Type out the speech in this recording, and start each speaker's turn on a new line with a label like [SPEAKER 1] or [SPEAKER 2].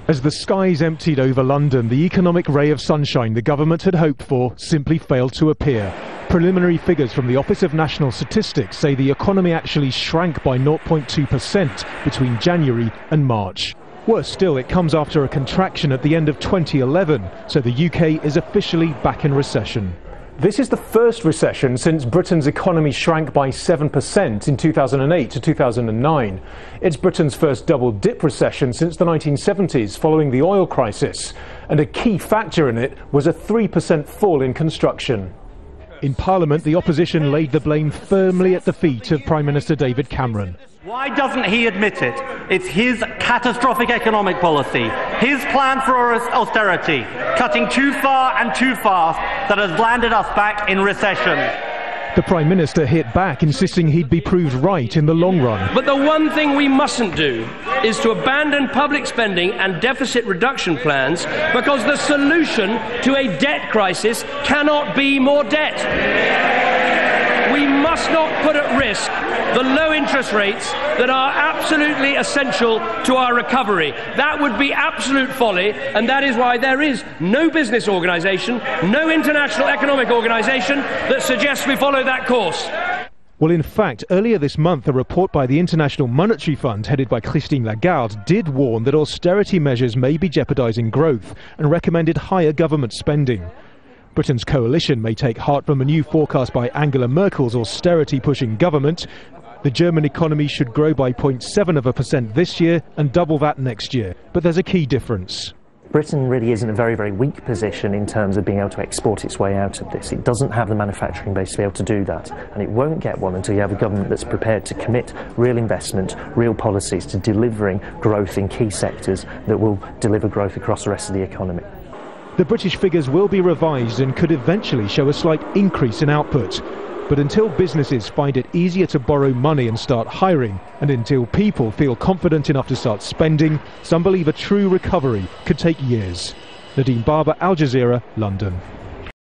[SPEAKER 1] As the skies emptied over London, the economic ray of sunshine the government had hoped for simply failed to appear. Preliminary figures from the Office of National Statistics say the economy actually shrank by 0.2% between January and March. Worse still, it comes after a contraction at the end of 2011, so the UK is officially back in recession. This is the first recession since Britain's economy shrank by 7% in 2008 to 2009. It's Britain's first double-dip recession since the 1970s following the oil crisis, and a key factor in it was a 3% fall in construction. In Parliament, the opposition laid the blame firmly at the feet of Prime Minister David Cameron.
[SPEAKER 2] Why doesn't he admit it? It's his catastrophic economic policy, his plan for austerity, cutting too far and too fast, that has landed us back in recession.
[SPEAKER 1] The Prime Minister hit back, insisting he'd be proved right in the long run.
[SPEAKER 3] But the one thing we mustn't do is to abandon public spending and deficit reduction plans, because the solution to a debt crisis cannot be more debt. We must not put at risk the low interest rates that are absolutely essential to our recovery. That would be absolute folly, and that is why there is no business organisation, no international economic organisation that suggests we follow that course.
[SPEAKER 1] Well, in fact, earlier this month, a report by the International Monetary Fund, headed by Christine Lagarde, did warn that austerity measures may be jeopardising growth and recommended higher government spending. Britain's coalition may take heart from a new forecast by Angela Merkel's austerity-pushing government. The German economy should grow by 0.7% this year and double that next year. But there's a key difference.
[SPEAKER 4] Britain really is in a very, very weak position in terms of being able to export its way out of this. It doesn't have the manufacturing base to be able to do that, and it won't get one until you have a government that's prepared to commit real investment, real policies to delivering growth in key sectors that will deliver growth across the rest of the economy.
[SPEAKER 1] The British figures will be revised and could eventually show a slight increase in output. But until businesses find it easier to borrow money and start hiring, and until people feel confident enough to start spending, some believe a true recovery could take years. Nadeem Barber, Al Jazeera, London.